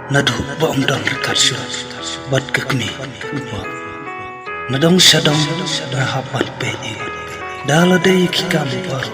nadu ba umdang karshu bat kekmi wa nadong shadong na hapan pe dala day kikam baru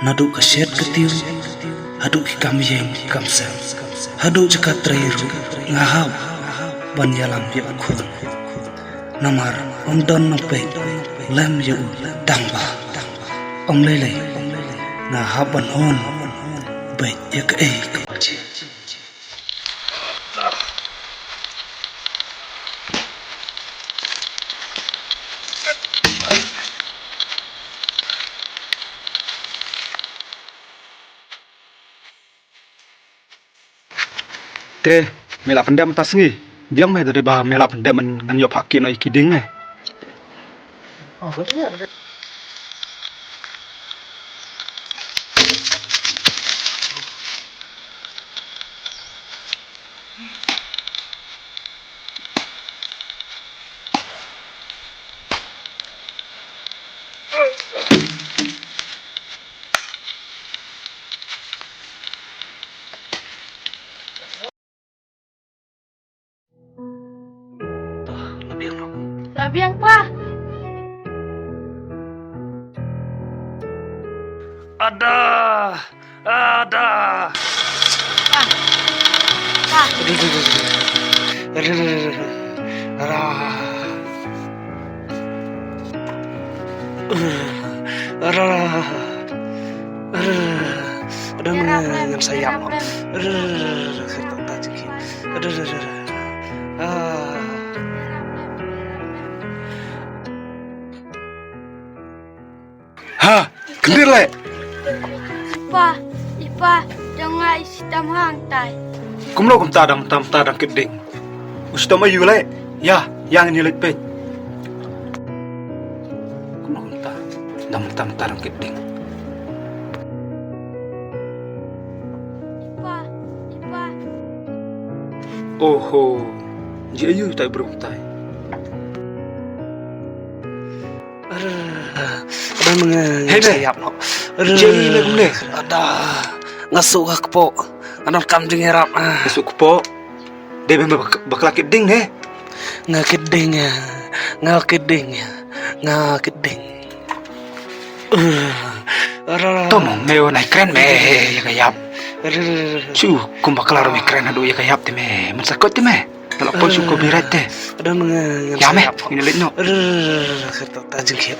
nadu kasyet ketiu hadu kikam yeng kamsam hadu jakat trairu ngaham ban yalam ya khun namar umdon nope lem yu dangba lele na haban hon bai yak kachi Teh, melak pendam tas ngi. Biang meh dari bah melak pendam men yo pakai no ikiding eh. oh betul. Labiang pa. Ada. Pa. Ada mengenang sayap. Ha, kendir le. Ipa, jangan isi tam hang tai. Kumlo kum tadang keding. Ustom ayu le. Ya, yang ini let pe. Kumlo kum tadang keding. Ipa. Oho, ji ayu tai berung tai. Ada mengenang sayap. Ji le kum le. Ada ngasuk ka kepo. Anam kamjing herap. Masuk po. Dia memang bakal keding ne. Ngakeding. Tomo meo naik keren me ya kayap. Cu, kum bakal aro me keren adu ya kayap te me. Mensakot te me. Kalau pun suku birat te. Ada mengenang Ya me, sayap. ini let no. Kerta tajing kieu.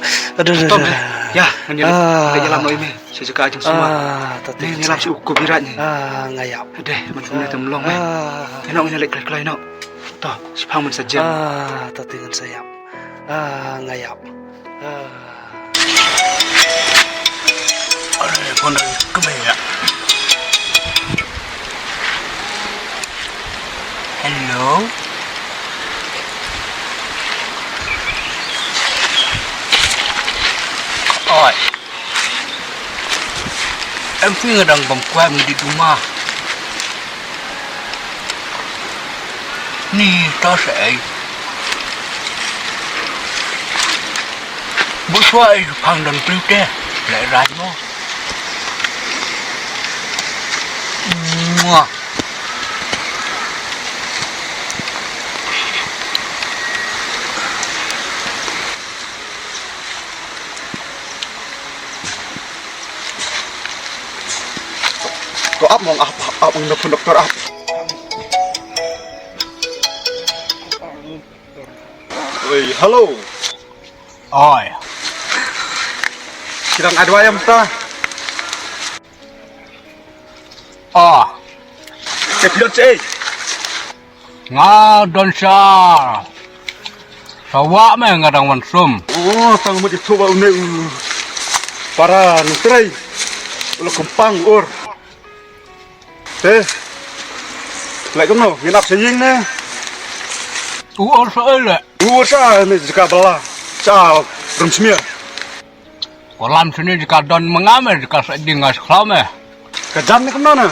Tom, ya, ngene ada jalan no me. Sejak ajeng semua. Tati Ni langsung suku biratnya. ngayap. Deh, men kumne te melong me. Enak ngene lek klek no. Toh, sipang men saja. Tati ngan sayap. Ngayap. Ada pun kemaya. Hello. Oi. Em phi ngedang bom kuam di rumah. Ni to sẽ. Bữa xoay phang đần priu te lại rải mo. Mua. Kau ap mong ap ang doktor ap. Oi, halo. Oi. Sidang adu ayam ta. Kepidot cai. Ngadon sa sawa me ngadang mansum. Oh, tang mo dito ba une para nutray. Ulo kumpang ur. Teh. Lại có nào, nginap sa ying ne. Uor sa ele. Sa ni jika bala. Sa rumsmia. Kolam sini jika don mengame jika sedingas klame. Kajan ni kemana?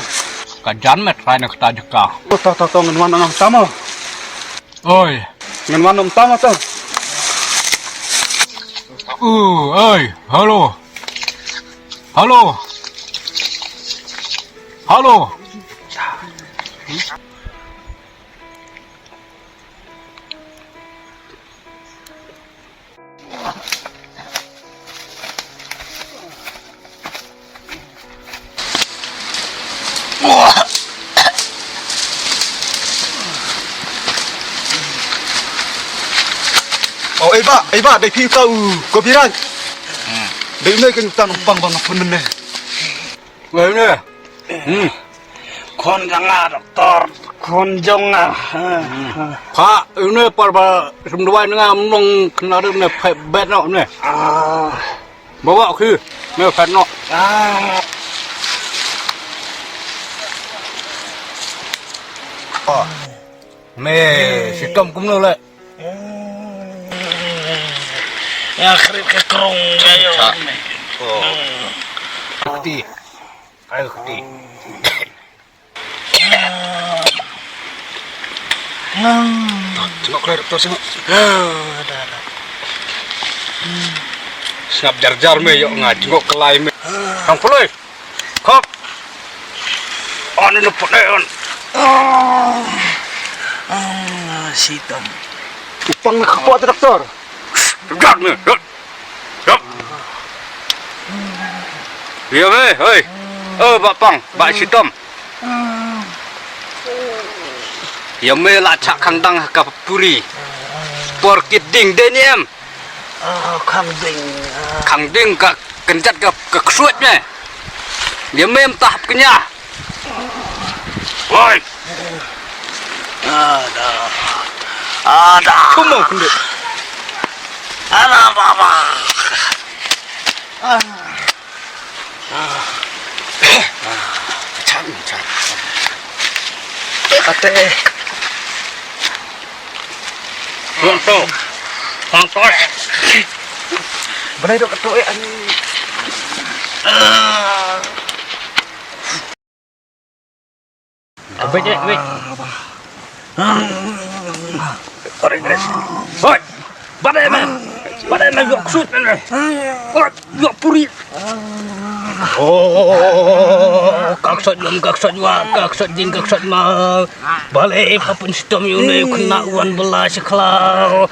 Kajan met raina kata jika. Oh, tahu ngan wan ang tama. Oi. Ngan wan ang tama ta. Oi, halo. Halo. Oh, iba, dai pi kau, ko biran. Dai ne kan tan pang bang pun ne. Vậy nè. Kon janga doktor, kon jonga. Kha, ini parba semua dengan nong kena ada phải bed nó nè. Bawa khi nè phải nó. Mẹ, sistem cũng nữa lại. Akhir ke kerong kayo. Khti. Ayo khti. Tengok keluar doktor tengok. Snap jar me yo ngaji kok kelai me. Kang puloi. Kok. On ini pun on. Sitom. Upang nak kuat doktor. Jar me. Yap. Iya me, hei. Pak Pang, Pak Sitom. Ya me la chak khang dang ka puri. Por kiting deniem. Khang ding ka kencat ka kesuat me. Ya me tahap kenya. Woi. Ada. Cuma kunde. Ada baba. Chan. Ate. Untuk. Santos. Balai dok ketua ani. Wait. Hoi. Badai me gok sut me. Gok puri. Oh, kaksot jing ma. Balai papun sitom yune kena uan belah seklau.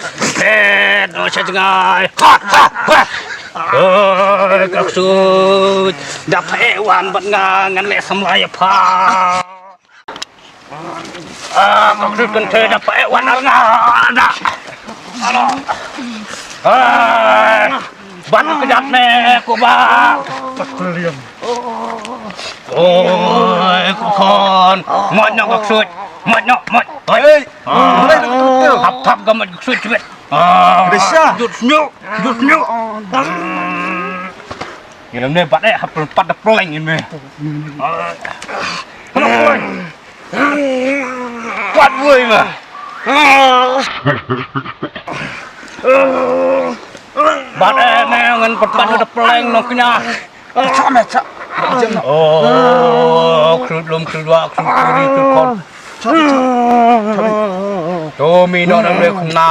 No sajengai. Oh, kaksut. Dapat uan bat ngan le samlaya pa. Kaksut kan te dapat uan ada. Ban kejat ne ko ba. Ôi, con, mọi nhóc gọc sụt, mọi nhóc, ơi, thắp cái mọi gọc sụt chuyện, rút nhóc, như làm nên bắt đấy, bắt đập lạnh như mày, quát vui mà, bắt đấy, nè, ngân bắt đập lạnh nó kena, Cak. Oh, krudum krudwa kruduri krudkon. Domino nang le kena.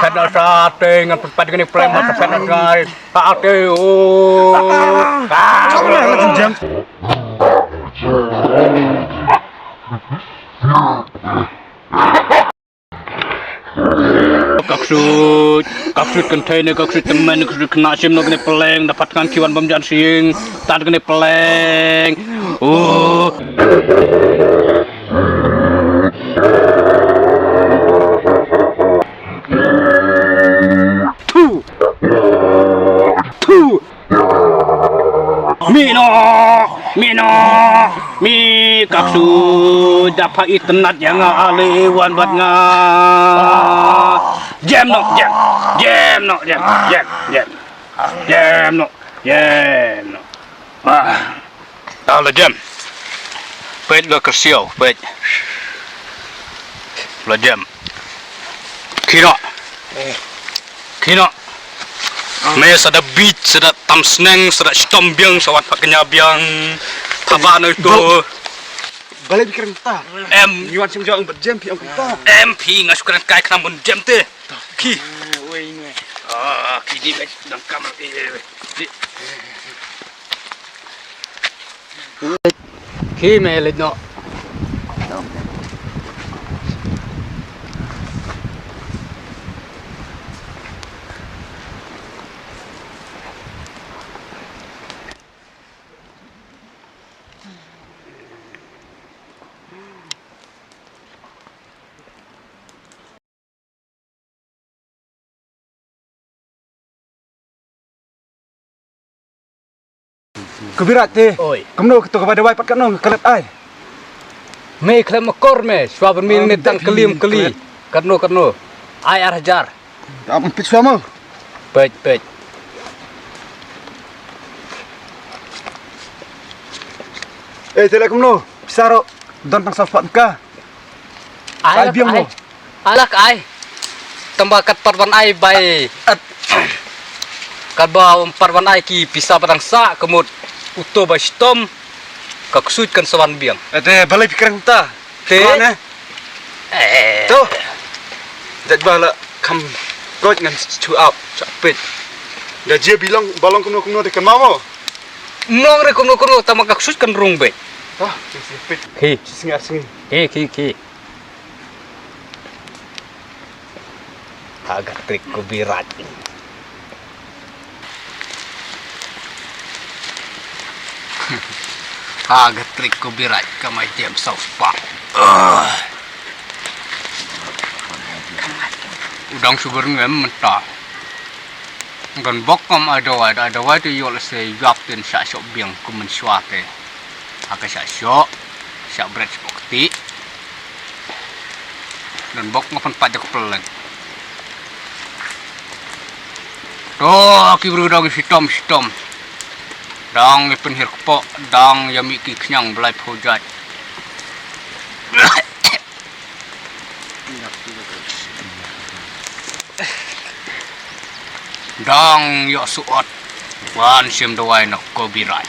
Kada sate ngan pepat gini plem mata penak guys. Sate oh. Jam. Kaksud container, kaksud teman, kaksud kena sim no kena peleng, dapatkan kiwan pemjat sing, tad kena peleng. Oh. Tu. Mi kaksud dapat itenat yang alewan buat nga. Jam no. Đó là jam. Pet là cà siêu, pet. Là jam. Kino. Mày sẽ ada beat, sẽ ada tam sneng, sẽ ada stom biang, sawat paknya biang. Thaban itu. Balai pikiran kita. Em Yuan sim jauh berjam pi kita. em phi ngasukan kai kena mun jam te. Ki. Ki di dalam kamar Ki melet no. Kebirat te. Oi. Kemno ketu kepada wai pat kano kelet ai. Me klem kor me, swaben min ne tang kelim keli. Karno. Ai arjar. Am pit suamo. Pej. Tela kemno. Pisaro don pang safat ka. Ai biang mo. Alak ai. Tembakat parwan ai bai. Kadba parwan ai ki pisa patang sa kemut uto ba stom kaksut kan sawan biang. Te balai pikiran ta. Te. Mana? Tu. Dat bala kam kau ngan chu up capit. Dah dia bilang balong kemno dekat mama. Nong re kono tama kaksut kan rung be. Ah, pit. Ki. Singa. Ki. Agak trik kubirat. Agak trik kubirat kamay tiam saus pa. Udang sugar ngem mentah. Gan bokam ada tu yol se yap tin sya syok biang kumen syate. Aka sya syok bread spokti. Dan bok ngapan pajak pelan. Doh, kibru dong sitom. Dang ipen hirkpo, dang yami ki kenyang belai pojat. Dang yo suot, wan sim dawai nak kobirai.